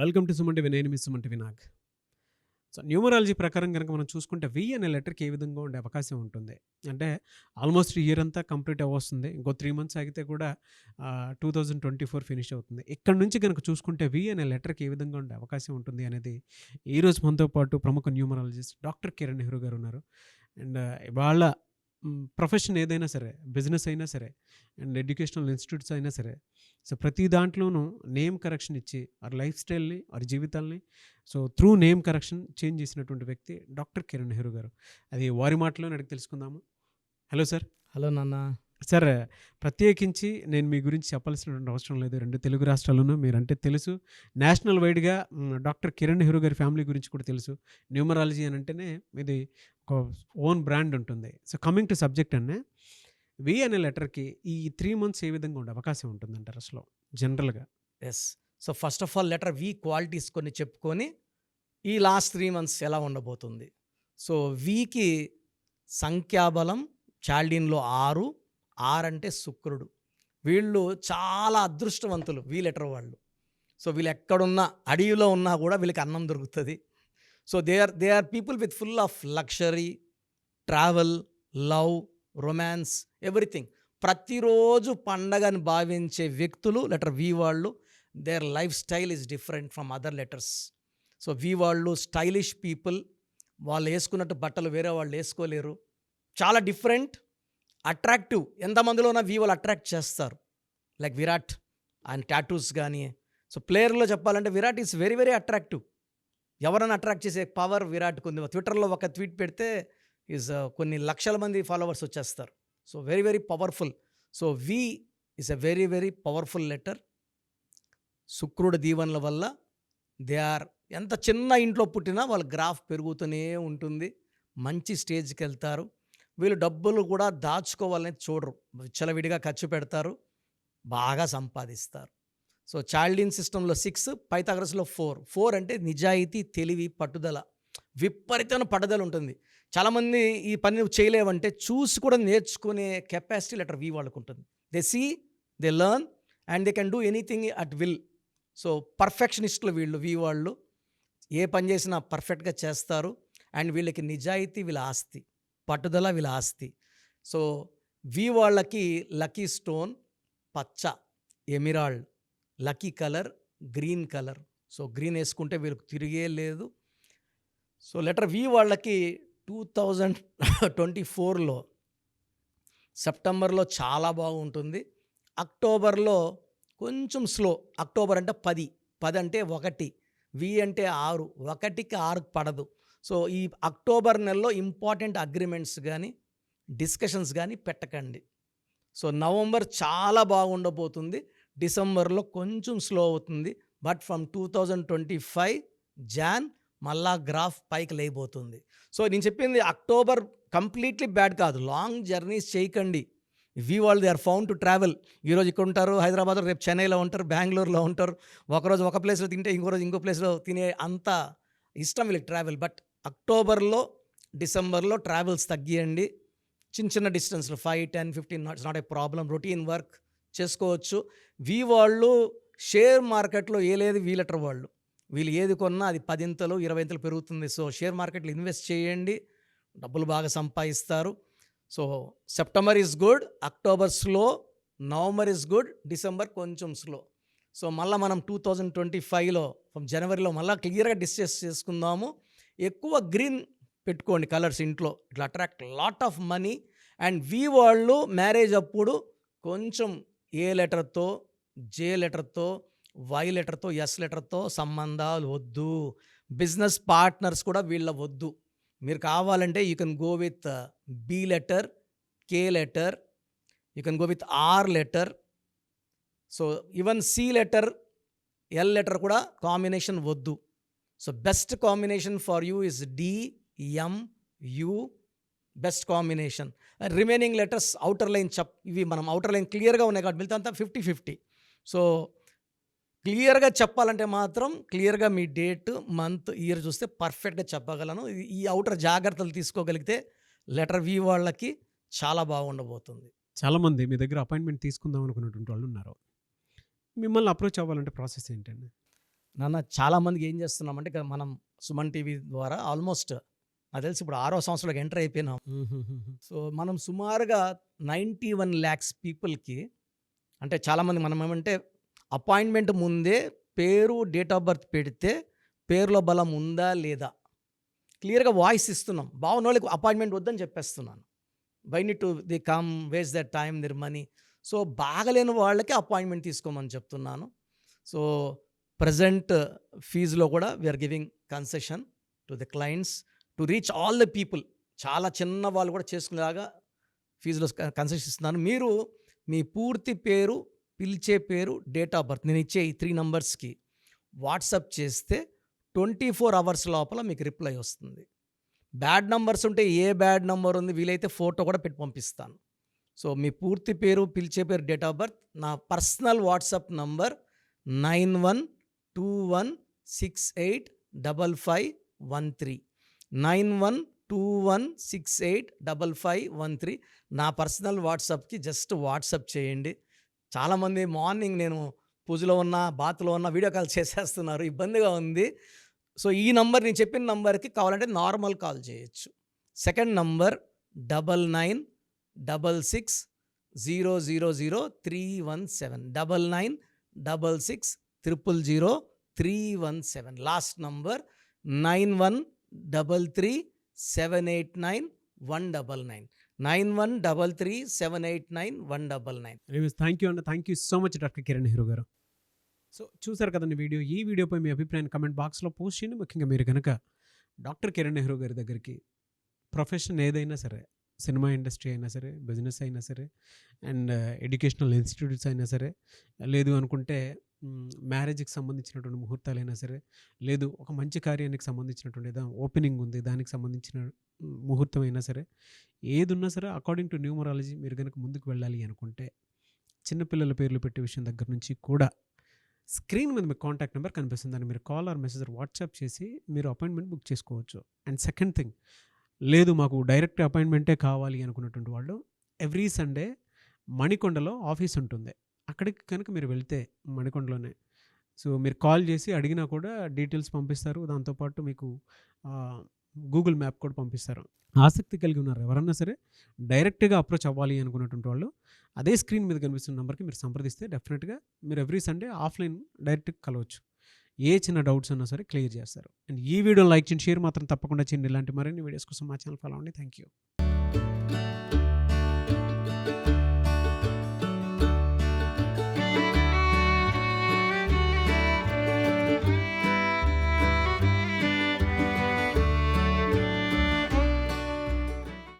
Welcome to Suman TV. నేను మీ Suman TV Nag. So numerology ప్రకారం కనుక మనం చూసుకుంటే వి అనే లెటర్కి ఏ విధంగా ఉండే అవకాశం ఉంటుంది అంటే ఆల్మోస్ట్ ఇయర్ అంతా కంప్లీట్ అవ్వస్తుంది. ఇంకో 3 మంత్స్ ఆగితే కూడా 2024 ఫినిష్ అవుతుంది. ఇక్కడ నుంచి కనుక చూసుకుంటే వి అనే లెటర్కి ఏ విధంగా ఉండే అవకాశం ఉంటుంది అనేది ఈరోజు మనతో పాటు ప్రముఖ న్యూమరాలజిస్ట్ డాక్టర్ కిరణ్ నెహ్రూ గారు ఉన్నారు. అండ్ వాళ్ళ ప్రొఫెషన్ ఏదైనా సరే, బిజినెస్ అయినా సరే, అండ్ ఎడ్యుకేషనల్ ఇన్స్టిట్యూట్స్ అయినా సరే, సో ప్రతి దాంట్లోనూ నేమ్ కరెక్షన్ ఇచ్చి వారి లైఫ్ స్టైల్ని, వారి జీవితాల్ని so through name correction change చేసినటువంటి వ్యక్తి డాక్టర్ కిరణ్ నెహ్రూ గారు. అది వారి మాటలోనే అడిగి తెలుసుకుందాము. Hello sir. హలో నాన్న. సార్, ప్రత్యేకించి నేను మీ గురించి చెప్పాల్సినటువంటి అవసరం లేదు. 2 తెలుగు రాష్ట్రాల్లోనూ మీరంటే తెలుసు. నేషనల్ వైడ్గా డాక్టర్ కిరణ్ నెహ్రూ గారి ఫ్యామిలీ గురించి కూడా తెలుసు. న్యూమరాలజీ అని అంటేనే ఇది ఒక ఓన్ బ్రాండ్ ఉంటుంది. సో కమింగ్ టు సబ్జెక్ట్ అనే వి అనే లెటర్కి ఈ 3 మంత్స్ ఏ విధంగా ఉండే అవకాశం ఉంటుందంటారు అసలు జనరల్గా? Yes. So first of all letter V qualities కొన్ని చెప్పుకొని ఈ లాస్ట్ 3 మంత్స్ ఎలా ఉండబోతుంది. సో వికి సంఖ్యాబలం చాల్డీన్లో 6 అంటే శుక్రుడు. వీళ్ళు చాలా అదృష్టవంతులు వి లెటర్ వాళ్ళు. సో వీళ్ళు ఎక్కడున్నా అడవిలో ఉన్నా కూడా వీళ్ళకి అన్నం దొరుకుతుంది. So they are people with full of luxury, travel, love, romance, everything. ప్రతిరోజు పండగని భావించే వ్యక్తులు లెటర్ వి వాళ్ళు. Their life style is different from other letters. So V వాళ్ళు స్టైలిష్ పీపుల్. వాళ్ళు వేసుకున్నట్టు బట్టలు వేరే వాళ్ళు వేసుకోలేరు. చాలా డిఫరెంట్, అట్రాక్టివ్. ఎంతమందిలో ఉన్న వి వాళ్ళు అట్రాక్ట్ చేస్తారు. లైక్ విరాట్ అండ్ టాటూస్ కానీ. సో ప్లేయర్లో చెప్పాలంటే Virat is very very attractive. ఎవరైనా అట్రాక్ట్ చేసే పవర్ విరాట్కి ఉంది. ట్విట్టర్లో ఒక ట్వీట్ పెడితే కొన్ని లక్షల మంది ఫాలోవర్స్ వచ్చేస్తారు. So very very powerful. So V is a very very powerful letter. శుక్రుడు దీవెనల వల్ల దే ఆర్ ఎంత చిన్న ఇంట్లో పుట్టినా వాళ్ళ గ్రాఫ్ పెరుగుతూనే ఉంటుంది. మంచి స్టేజ్కి వెళ్తారు. వీళ్ళు డబ్బులు కూడా దాచుకోవాలని చూడరు. విచ్చలవిడిగా ఖర్చు పెడతారు, బాగా సంపాదిస్తారు. సో చాల్డీన్ సిస్టంలో 6, పైథాగరస్లో 4 అంటే నిజాయితీ, తెలివి, పట్టుదల. విపరీతమైన పట్టుదల ఉంటుంది. చాలామంది ఈ పని నువ్వు చేయలేవంటే చూసి కూడా నేర్చుకునే కెపాసిటీ లెటర్ వి వాళ్ళకు ఉంటుంది. They see, they learn and they can do anything at will. So పర్ఫెక్షనిస్టులు వీళ్ళు వి వాళ్ళు. ఏ పని చేసినా పర్ఫెక్ట్గా చేస్తారు. అండ్ వీళ్ళకి నిజాయితీ వీళ్ళ ఆస్తి, పట్టుదల వీళ్ళ ఆస్తి. సో వి వాళ్ళకి లక్కీ స్టోన్ పచ్చ, emerald. Lucky colour green colour. So green వేసుకుంటే వీళ్ళకి తిరిగే లేదు. సో లెటర్ వి వాళ్ళకి 2024లో సెప్టెంబర్లో చాలా బాగుంటుంది. అక్టోబర్లో కొంచెం స్లో. అక్టోబర్ అంటే 10 అంటే 1, వి అంటే 6, 1కి 6 పడదు. సో ఈ అక్టోబర్ నెలలో ఇంపార్టెంట్ అగ్రిమెంట్స్ కానీ డిస్కషన్స్ కానీ పెట్టకండి. సో నవంబర్ చాలా బాగుండబోతుంది. డిసెంబర్లో కొంచెం స్లో అవుతుంది. బట్ ఫ్రమ్ 2025 జాన్ మళ్ళా గ్రాఫ్ పైకి లేయబోతుంది. సో నేను చెప్పింది అక్టోబర్ కంప్లీట్లీ బ్యాడ్ కాదు. లాంగ్ జర్నీస్ చేయకండి. వి వాళ్ళు they are found to travel. ఈరోజు ఇక్కడ ఉంటారు హైదరాబాద్లో, రేపు చెన్నైలో ఉంటారు, బెంగళూరులో ఉంటారు. ఒకరోజు ఒక ప్లేస్లో తింటే ఇంకో రోజు ఇంకో ప్లేస్లో తినే అంత ఇష్టం వీళ్ళకి ట్రావెల్. బట్ అక్టోబర్లో, డిసెంబర్లో ట్రావెల్స్ తగ్గియండి. చిన్న చిన్న డిస్టెన్స్లో 5, 10, 15 it's not a problem. Routine work చేసుకోవచ్చు. వి వాళ్ళు షేర్ మార్కెట్లో లేదు వి లెటర్ వాళ్ళు. వీళ్ళు ఏది కొన్నా అది 10 20 పెరుగుతుంది. సో షేర్ మార్కెట్లో ఇన్వెస్ట్ చేయండి, డబ్బులు బాగా సంపాదిస్తారు. So September is good, October slow, November is good, December కొంచెం స్లో. సో మళ్ళీ మనం 2025లో జనవరిలో మళ్ళీ క్లియర్గా డిస్కస్ చేసుకుందాము. ఎక్కువ గ్రీన్ పెట్టుకోండి కలర్స్ ఇంట్లో. ఇట్లా attract lot of money. And V వాళ్ళు మ్యారేజ్ అప్పుడు కొంచెం ఏ లెటర్తో, జే లెటర్తో, వై లెటర్తో, ఎస్ లెటర్తో సంబంధాలు వద్దు. బిజినెస్ పార్ట్నర్స్ కూడా వీళ్ళ వద్దు. మీరు కావాలంటే you can go with B letter, K letter, you can go with R letter. So even C letter, L letter కూడా కాంబినేషన్ వద్దు. So best combination for you is DMU, best combination. Remaining letters outer line ఇవి మనం outer line క్లియర్గా ఉన్నాయి కాబట్టి మిగతా అంతా 50-50. So క్లియర్గా చెప్పాలంటే మాత్రం క్లియర్గా మీ డేట్, మంత్, ఇయర్ చూస్తే పర్ఫెక్ట్గా చెప్పగలను. ఈ అవుటర్ జాగ్రత్తలు తీసుకోగలిగితే లెటర్ వి వాళ్ళకి చాలా బాగుండబోతుంది. చాలామంది మీ దగ్గర అపాయింట్మెంట్ తీసుకుందాం అనుకున్నటువంటి వాళ్ళు ఉన్నారు. మిమ్మల్ని అప్రోచ్ అవ్వాలంటే ప్రాసెస్ ఏంటండి? నాన్న చాలామందికి ఏం చేస్తున్నామంటే ఇక మనం సుమన్ టీవీ ద్వారా ఆల్మోస్ట్ నాకు తెలిసి ఇప్పుడు 6వ సంవత్సరంలోకి ఎంటర్ అయిపోయినాం. సో మనం సుమారుగా 91 lakhs పీపుల్‌కి అంటే చాలామంది మనం ఏమంటే అపాయింట్మెంట్ ముందే పేరు, డేట్ ఆఫ్ బర్త్ పెడితే పేరులో బలం ఉందా లేదా క్లియర్‌గా వాయిస్ ఇస్తున్నాం. బాగున్నోళ్ళకి అపాయింట్మెంట్ వద్దని చెప్పేస్తున్నాను. Why need to they come waste that time their money. So బాగలేని వాళ్ళకి అపాయింట్మెంట్ తీసుకోమని చెప్తున్నాను. సో ప్రెజెంట్ ఫీజులో కూడా we are giving concession to the clients to reach all the people. చాలా చిన్న వాళ్ళు కూడా చేసుకునేలాగా ఫీజులో కన్సెషన్ ఇస్తున్నాను. మీరు మీ పూర్తి పేరు, పిలిచే పేరు, డేట్ ఆఫ్ బర్త్ నేను ఇచ్చే ఈ 3 నంబర్స్కి వాట్సాప్ చేస్తే 24 hours లోపల మీకు రిప్లై వస్తుంది. బ్యాడ్ నంబర్స్ ఉంటే ఏ బ్యాడ్ నంబర్ ఉంది వీలైతే ఫోటో కూడా పెట్టి పంపిస్తాను. సో మీ పూర్తి పేరు, పిలిచే పేరు, డేట్ ఆఫ్ బర్త్ నా పర్సనల్ వాట్సాప్ నంబర్ 9121685513 9121685513 నా పర్సనల్ వాట్సాప్కి జస్ట్ వాట్సాప్ చేయండి. చాలామంది మార్నింగ్ నేను పూజలో ఉన్నా, బాత్లో ఉన్నా వీడియో కాల్ చేసేస్తున్నారు, ఇబ్బందిగా ఉంది. సో ఈ నంబర్ నేను చెప్పిన నంబర్కి కావాలంటే నార్మల్ కాల్ చేయొచ్చు. Second number 9966000317 9966000317. Last number 9133789199 9133789199. Anyways thank you అండి. Thank you so much doctor Kiran Nehru garu. So చూసారు కదండి వీడియో. ఈ వీడియోపై మీ అభిప్రాయాన్ని కమెంట్ బాక్స్లో పోస్ట్ చేయండి. ముఖ్యంగా మీరు కనుక డాక్టర్ కిరణ్ నెహ్రూ గారి దగ్గరికి ప్రొఫెషన్ ఏదైనా సరే, సినిమా ఇండస్ట్రీ అయినా సరే, బిజినెస్ అయినా సరే, అండ్ ఎడ్యుకేషనల్ ఇన్స్టిట్యూట్స్ అయినా సరే, లేదు అనుకుంటే మ్యారేజ్కి సంబంధించినటువంటి ముహూర్తాలైనా సరే, లేదు ఒక మంచి కార్యానికి సంబంధించినటువంటి ఓపెనింగ్ ఉంది దానికి సంబంధించిన ముహూర్తం అయినా సరే, ఏది ఉన్నా సరే అకార్డింగ్ టు న్యూమరాలజీ మీరు కనుక ముందుకు వెళ్ళాలి అనుకుంటే చిన్నపిల్లల పేర్లు పెట్టే విషయం దగ్గర నుంచి కూడా స్క్రీన్ మీద మీకు కాంటాక్ట్ నెంబర్ కనిపిస్తుంది. దాన్ని మీరు కాల్ ఆర్ మెసేజ్ వాట్సాప్ చేసి మీరు అపాయింట్మెంట్ బుక్ చేసుకోవచ్చు. అండ్ సెకండ్ థింగ్, లేదు మాకు డైరెక్ట్ అపాయింట్మెంటే కావాలి అనుకున్నటువంటి వాళ్ళు ఎవ్రీ సండే మణికొండలో ఆఫీస్ ఉంటుంది. అక్కడికి కనుక మీరు వెళ్తే మణికొండలోనే సో మీరు కాల్ చేసి అడిగినా కూడా డీటెయిల్స్ పంపిస్తారు. దాంతోపాటు మీకు గూగుల్ మ్యాప్ కూడా పంపిస్తారు. ఆసక్తి కలిగి ఉన్నారు ఎవరన్నా సరే డైరెక్ట్గా అప్రోచ్ అవ్వాలి అనుకున్నటువంటి వాళ్ళు అదే స్క్రీన్ మీద కనిపిస్తున్న నెంబర్కి మీరు సంప్రదిస్తే డెఫినెట్గా మీరు ఎవ్రీ సండే ఆఫ్లైన్ డైరెక్ట్గా కలవచ్చు. ఏ చిన్న డౌట్స్ ఉన్నా సరే క్లియర్ చేస్తారు. అండ్ ఈ వీడియోని లైక్ చేయండి, షేర్ మాత్రం తప్పకుండా చేయండి. ఇలాంటి మరిన్ని వీడియోస్ కోసం మా ఛానల్ ఫాలో అవ్వండి. Thank you.